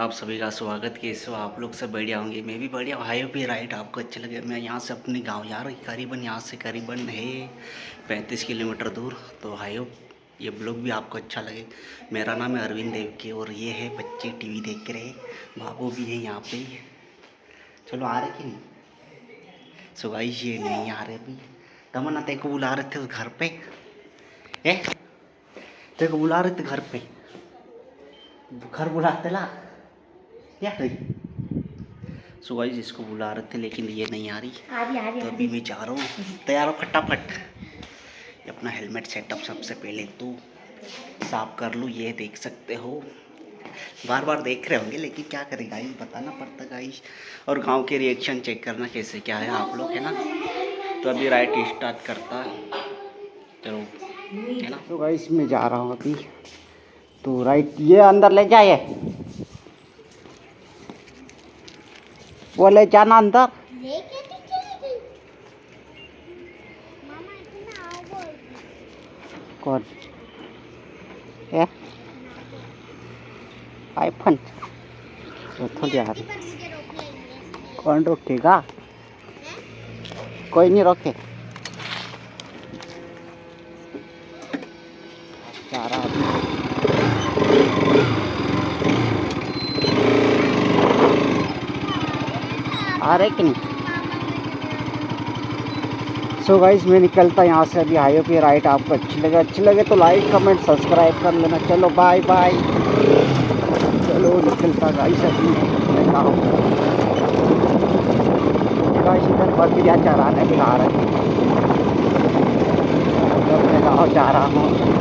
आप सभी का स्वागत। कैसे हो आप लोग? सब बढ़िया होंगे, मैं भी बढ़िया हूँ। हाई भी राइट आपको अच्छा लगे। मैं यहाँ से अपने गांव जा रहा हूँ, करीबन यहाँ से करीबन है 35 किलोमीटर दूर। तो हाई ये ब्लॉग भी आपको अच्छा लगे। मेरा नाम है अरविंद देव के और ये है बच्चे टीवी देख रहे। बाबू भी है यहाँ पे। चलो आ रहे कि नहीं? सो गाइस ये नहीं आ रहे अभी। तमन्ना तेरे को बुला रहे थे उस घर पे। तेरे को बुला रहे थे घर पे, घर बुलाते ला क्या है? सो गाइस इसको बुला रहे थे लेकिन ये नहीं आ रही। तो अभी मैं जा रहा हूँ। तैयार हो फटाफट। ये अपना हेलमेट सेटअप सबसे पहले तो साफ कर लूँ। ये देख सकते हो, बार बार देख रहे होंगे लेकिन क्या करें गाइस, बताना पड़ता गाइस। और गांव के रिएक्शन चेक करना कैसे क्या है आप लोग, है ना। तो अभी राइट स्टार्ट करता चलो, है ना। तो गाइस मैं जा रहा हूँ अभी। तो राइट ये अंदर ले जाए, वो ले जाना अंदर। कौन है? आईफोन थोड़ी आ रही। कौन रोकेगा? कोई नहीं रोके। जा रहा आ रहे कि नहीं? सो गाइस मैं निकलता यहाँ से अभी। हाईवे पे राइट आपको अच्छी लगे तो लाइक कमेंट सब्सक्राइब कर लेना। चलो बाय बाय। चलो निकलता गाइस अभी गाइस। इधर बकरियाँ चराने भी आ रहे हैं। मैं गाँव जा रहा हूँ।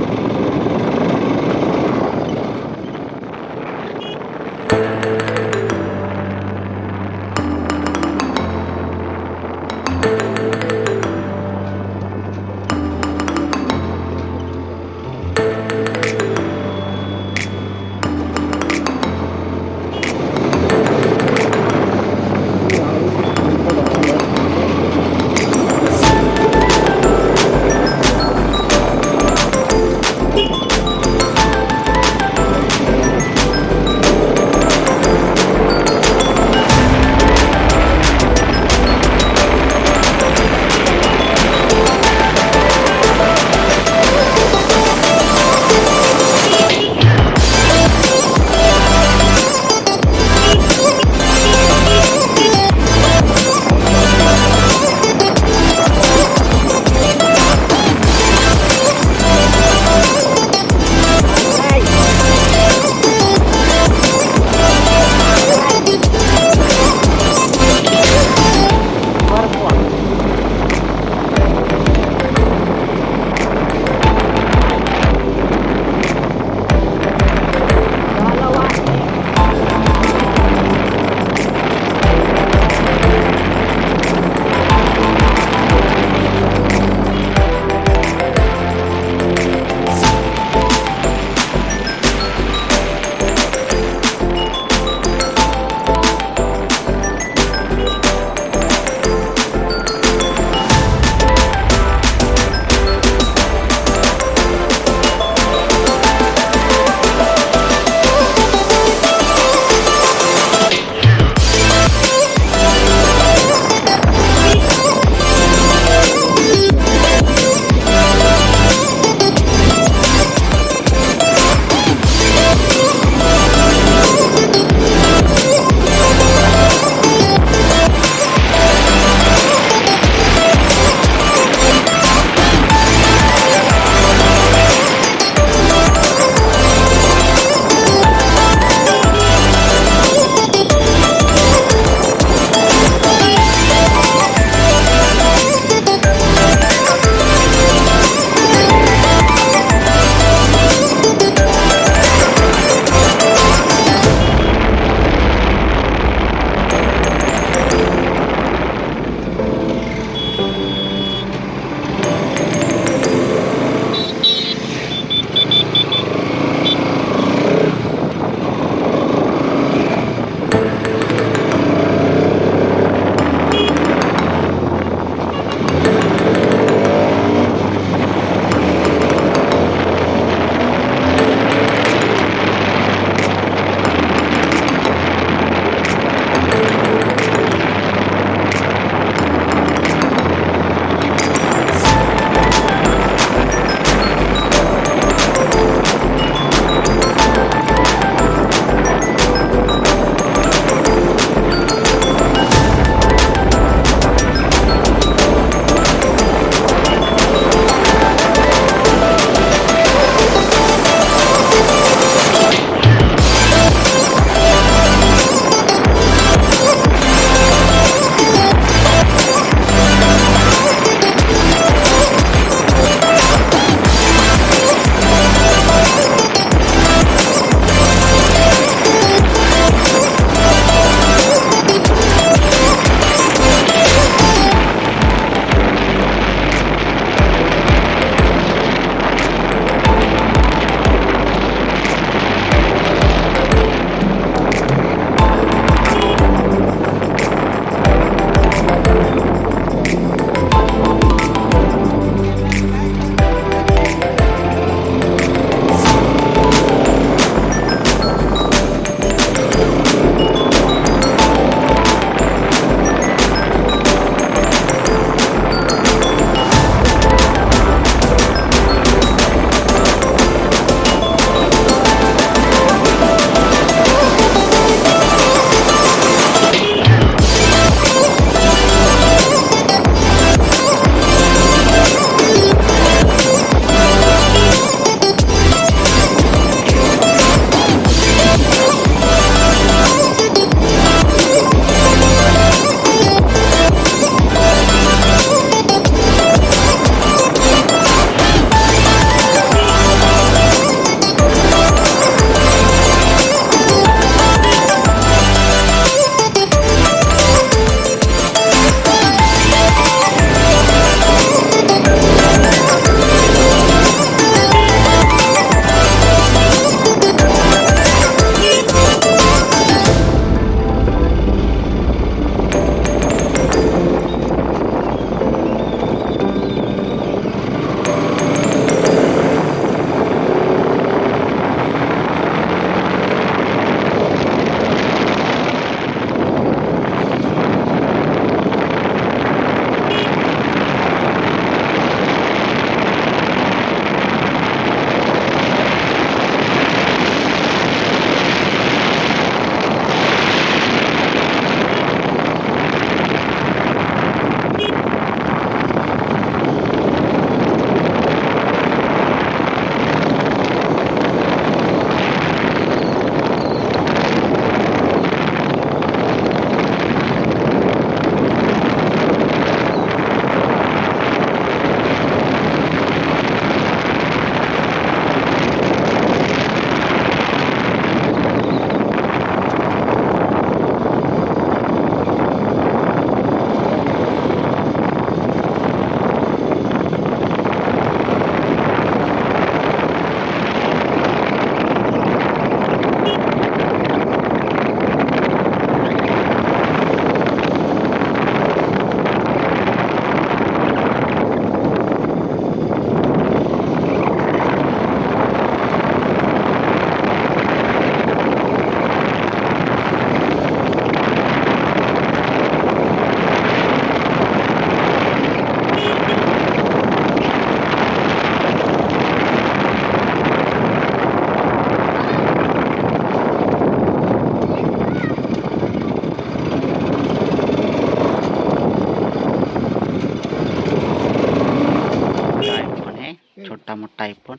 छोटा मोटा आईफोन।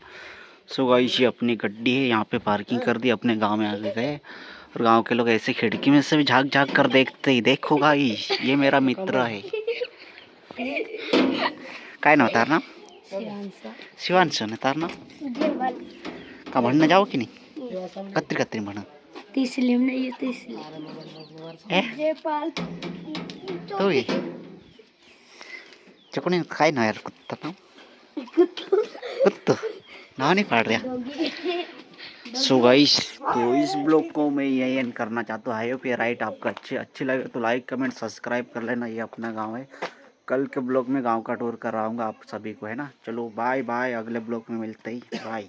सो गाइस ये अपनी गड्डी है, यहाँ पे पार्किंग कर दी, अपने गांव में आगे गए और गांव के लोग ऐसे खिड़की में से भी झाँक झाँक कर देखते ही। देखो गाइस ये मेरा मित्र है। काय नाव तार नाम? शिवांश ना तार नाम? का म्हणणं जावं की नाही? कत्री कत्री म्हणा तो चकुने काय ना यार कुत्ता नाव कुत्ता नाव नहीं पढ़ रहा। सो गाइस तो इस ब्लॉग को मैं यही एंड करना चाहता हूँ। आई होप ये राइट आपको अच्छी लगे तो लाइक कमेंट सब्सक्राइब कर लेना। ये अपना गांव है। कल के ब्लॉग में गांव का टूर कराऊंगा आप सभी को, है ना। चलो बाय बाय, अगले ब्लॉग में मिलते ही, बाय।